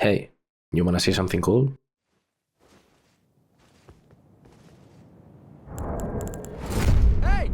Hey, you wanna see something cool? Hey!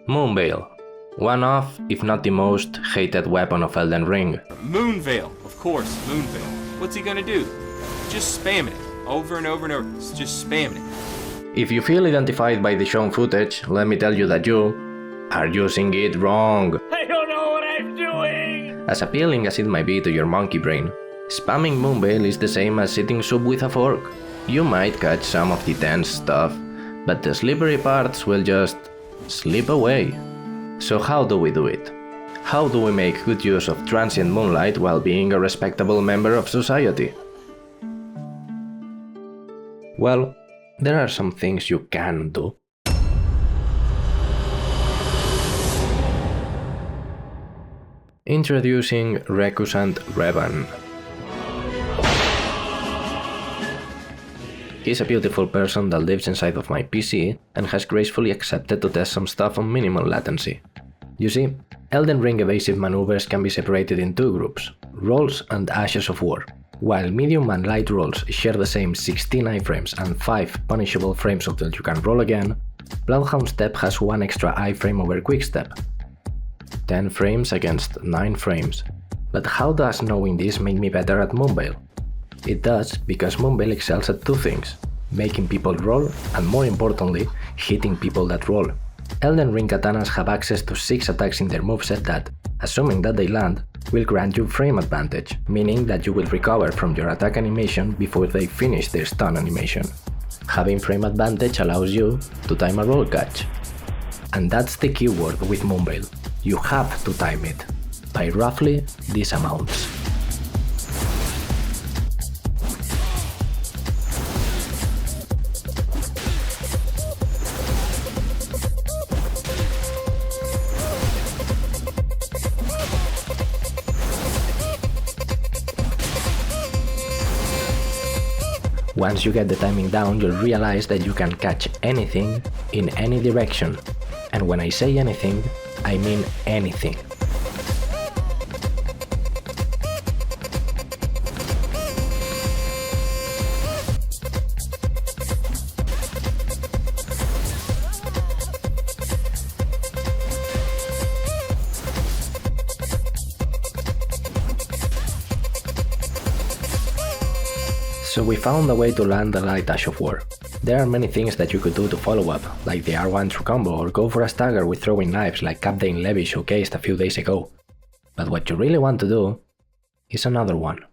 Moonveil. One of, if not the most, hated weapon of Elden Ring. Moonveil, of course, Moonveil. What's he gonna do? Just spamming it, over and over and over, just spamming it. If you feel identified by the shown footage, let me tell you that you are using it wrong. I don't know what I'm doing! As appealing as it might be to your monkey brain, spamming Moonveil is the same as eating soup with a fork. You might catch some of the tense stuff, but the slippery parts will just slip away. So how do we do it? How do we make good use of Transient Moonlight while being a respectable member of society? Well, there are some things you can do. Introducing Recusant Revan. He's a beautiful person that lives inside of my PC and has gracefully accepted to test some stuff on minimal latency. You see, Elden Ring evasive maneuvers can be separated in two groups, rolls and ashes of war. While medium and light rolls share the same 16 iframes and 5 punishable frames until you can roll again, Bloodhound Step has 1 extra iframe over Quickstep. 10 frames against 9 frames. But how does knowing this make me better at Moonveil? It does because Moonveil excels at two things: making people roll and, more importantly, hitting people that roll. Elden Ring katanas have access to 6 attacks in their moveset that, assuming that they land, will grant you frame advantage, meaning that you will recover from your attack animation before they finish their stun animation. Having frame advantage allows you to time a roll catch. And that's the keyword with Moonveil. You have to time it, by roughly these amounts. Once you get the timing down, you'll realize that you can catch anything in any direction. And when I say anything, I mean anything. So we found a way to land the Light Ash of War. There are many things that you could do to follow up, like the R1 through combo or go for a stagger with throwing knives like Captain Levy showcased a few days ago. But what you really want to do is another one.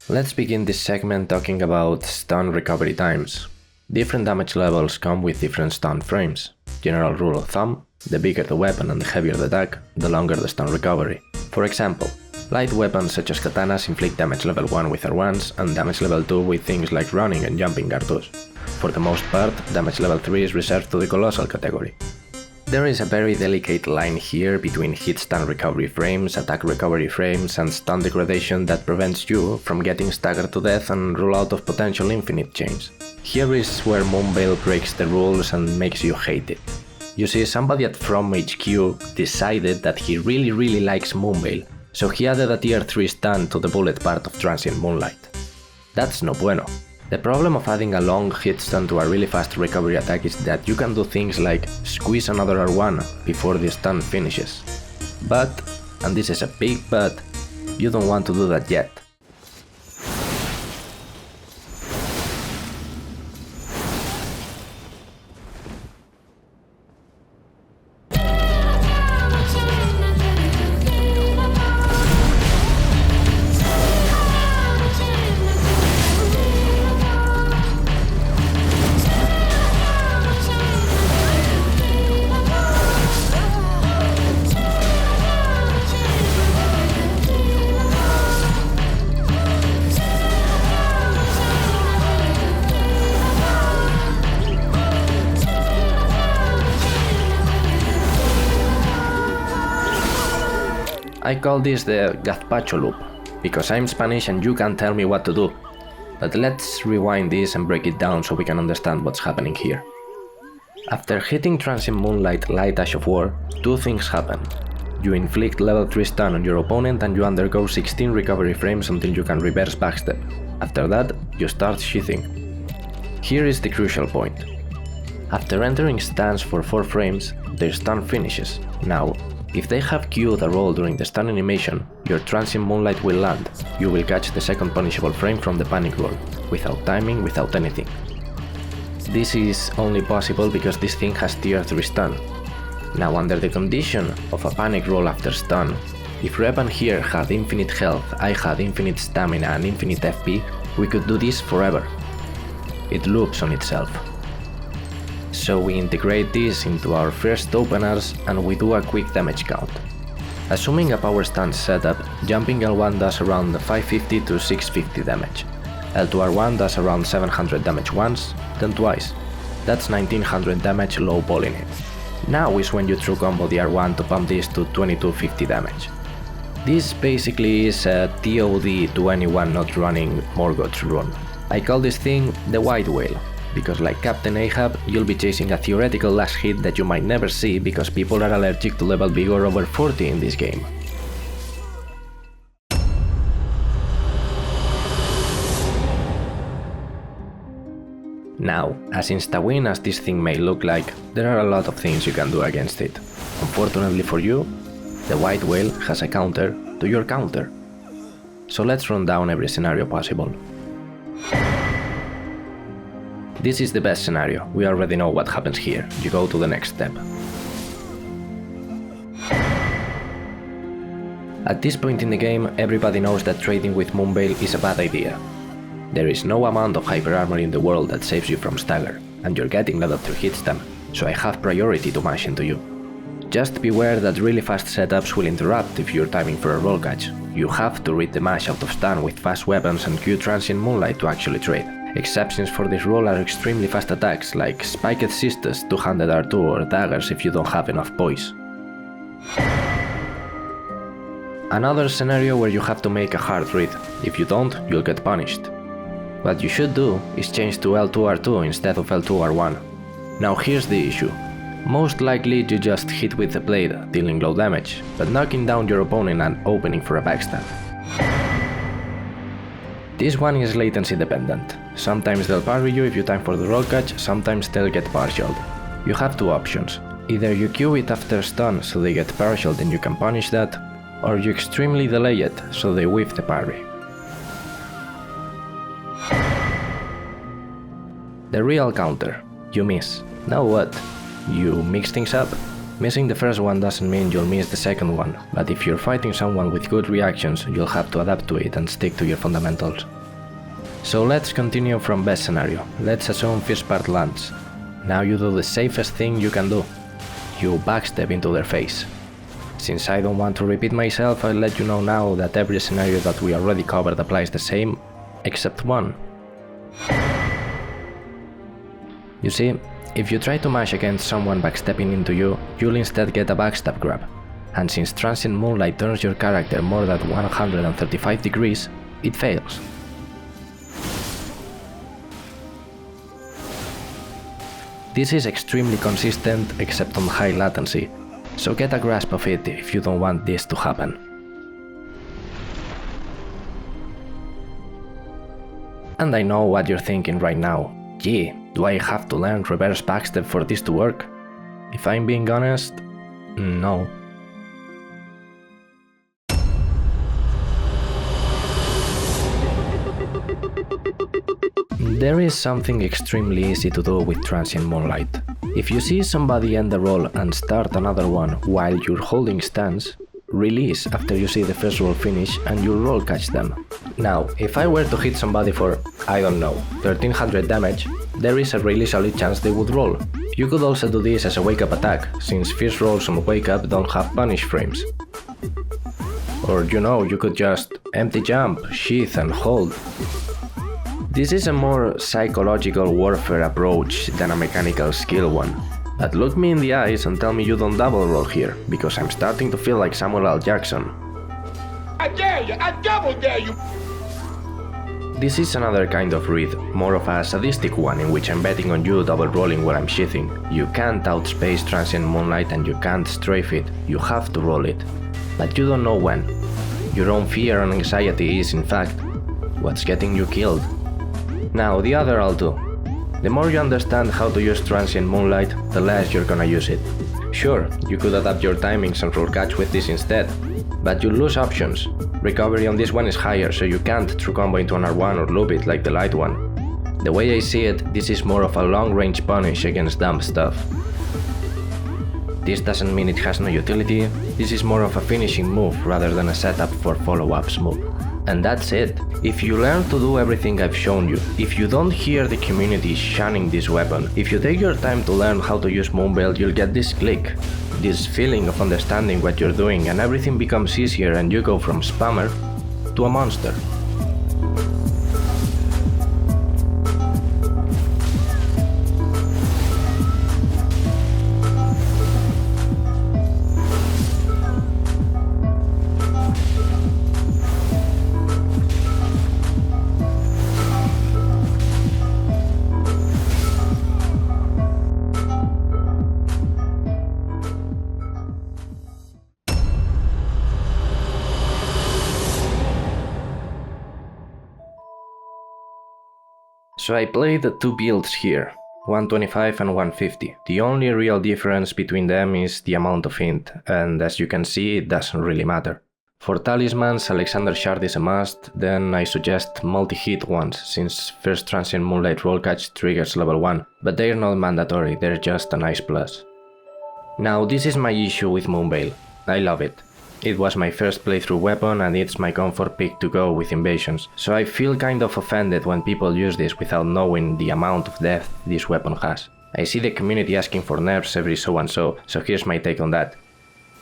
Let's begin this segment talking about stun recovery times. Different damage levels come with different stun frames. General rule of thumb, the bigger the weapon and the heavier the attack, the longer the stun recovery. For example, light weapons such as katanas inflict damage level 1 with R1s and damage level 2 with things like running and jumping R2s. For the most part, damage level 3 is reserved to the colossal category. There is a very delicate line here between hit stun recovery frames, attack recovery frames, and stun degradation that prevents you from getting staggered to death and rule out of potential infinite chains. Here is where Moonveil breaks the rules and makes you hate it. You see, somebody at From HQ decided that he really likes Moonveil, so he added a tier 3 stun to the bullet part of Transient Moonlight. That's no bueno. The problem of adding a long hit stun to a really fast recovery attack is that you can do things like squeeze another R1 before the stun finishes. But, and this is a big but, you don't want to do that yet. I call this the Gazpacho loop, because I'm Spanish and you can't tell me what to do. But let's rewind this and break it down so we can understand what's happening here. After hitting Transient Moonlight Light Ash of War, two things happen. You inflict level 3 stun on your opponent and you undergo 16 recovery frames until you can reverse backstep. After that, you start sheathing. Here is the crucial point. After entering stance for 4 frames, their stun finishes. Now, if they have queued a roll during the stun animation, your Transient Moonlight will land. You will catch the second punishable frame from the panic roll, without timing, without anything. This is only possible because this thing has tier 3 stun. Now, under the condition of a panic roll after stun, if Revan here had infinite health, I had infinite stamina and infinite FP, we could do this forever. It loops on itself. So we integrate this into our first openers and we do a quick damage count. Assuming a power stance setup, jumping L1 does around 550 to 650 damage. L2R1 does around 700 damage once, then twice. That's 1900 damage low balling it. Now is when you true combo the R1 to pump this to 2250 damage. This basically is a TOD to anyone not running Morgoth's rune. I call this thing the White Whale, because like Captain Ahab, you'll be chasing a theoretical last hit that you might never see because people are allergic to level vigor over 40 in this game. Now, as insta-win as this thing may look like, there are a lot of things you can do against it. Unfortunately for you, the White Whale has a counter to your counter. So let's run down every scenario possible. This is the best scenario, we already know what happens here, you go to the next step. At this point in the game, everybody knows that trading with Moonveil is a bad idea. There is no amount of hyper armor in the world that saves you from stagger, and you're getting level 3 hit stun, so I have priority to mash into you. Just beware that really fast setups will interrupt if you're timing for a roll catch. You have to read the mash out of stun with fast weapons and queue Transient Moonlight to actually trade. Exceptions for this rule are extremely fast attacks like Spiked Sisters, 200 R2 or daggers if you don't have enough poise. Another scenario where you have to make a hard read. If you don't, you'll get punished. What you should do is change to L2R2 instead of L2R1. Now here's the issue. Most likely you just hit with the blade, dealing low damage, but knocking down your opponent and opening for a backstab. This one is latency dependent. Sometimes they'll parry you if you time for the roll catch, sometimes they'll get partialed. You have two options. Either you queue it after stun so they get partialed and you can punish that, or you extremely delay it so they whiff the parry. The real counter. You miss. Now what? You mix things up? Missing the first one doesn't mean you'll miss the second one, but if you're fighting someone with good reactions, you'll have to adapt to it and stick to your fundamentals. So let's continue from best scenario. Let's assume first part lands. Now you do the safest thing you can do. You backstep into their face. Since I don't want to repeat myself, I'll let you know now that every scenario that we already covered applies the same, except one. You see, if you try to mash against someone backstepping into you, you'll instead get a backstab grab. And since Transient Moonlight turns your character more than 135 degrees, it fails. This is extremely consistent except on high latency, so get a grasp of it if you don't want this to happen. And I know what you're thinking right now. Gee, do I have to learn reverse backstep for this to work? If I'm being honest, no. There is something extremely easy to do with Transient Moonlight. If you see somebody end the roll and start another one while you're holding stance, release after you see the first roll finish and your roll catch them. Now, if I were to hit somebody for, I don't know, 1300 damage, there is a really solid chance they would roll. You could also do this as a wake up attack, since first rolls on wake up don't have punish frames. Or you could just empty jump, sheath and hold. This is a more psychological warfare approach than a mechanical skill one. But look me in the eyes and tell me you don't double roll here, because I'm starting to feel like Samuel L. Jackson. I dare you! I double dare you! This is another kind of read, more of a sadistic one in which I'm betting on you double rolling while I'm sheathing. You can't outspace Transient Moonlight and you can't strafe it, you have to roll it. But you don't know when. Your own fear and anxiety is, in fact, what's getting you killed. Now, the other I'll do. The more you understand how to use Transient Moonlight, the less you're gonna use it. Sure, you could adapt your timings and roll catch with this instead, but you'll lose options. Recovery on this one is higher, so you can't true combo into an R1 or loop it like the light one. The way I see it, this is more of a long-range punish against dumb stuff. This doesn't mean it has no utility, this is more of a finishing move rather than a setup for follow-ups move. And that's it. If you learn to do everything I've shown you, if you don't hear the community shunning this weapon, if you take your time to learn how to use Moonveil, you'll get this click, this feeling of understanding what you're doing, and everything becomes easier and you go from spammer to a monster. So I played the two builds here, 125 and 150. The only real difference between them is the amount of int, and as you can see, it doesn't really matter. For talismans, Alexander Shard is a must, then I suggest multi-hit ones, since first Transient Moonlight roll catch triggers level 1, but they're not mandatory, they're just a nice plus. Now this is my issue with Moonveil. I love it. It was my first playthrough weapon and it's my comfort pick to go with invasions, so I feel kind of offended when people use this without knowing the amount of depth this weapon has. I see the community asking for nerfs every so and so here's my take on that.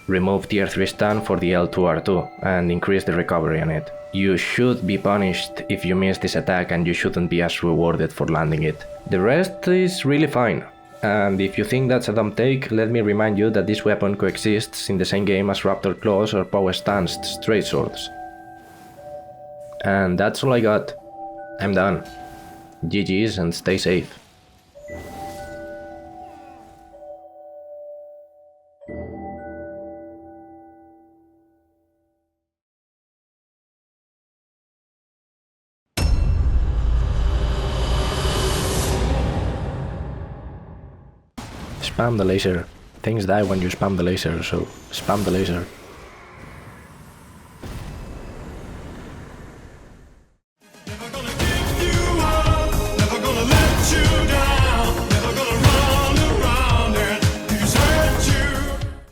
Remove tier 3 stun for the L2R2 and increase the recovery on it. You should be punished if you miss this attack and you shouldn't be as rewarded for landing it. The rest is really fine. And if you think that's a dumb take, let me remind you that this weapon coexists in the same game as Raptor Claws or Power Stanced Straight Swords. And that's all I got. I'm done. GG's and stay safe. Spam the laser. Things die when you spam the laser, so spam the laser.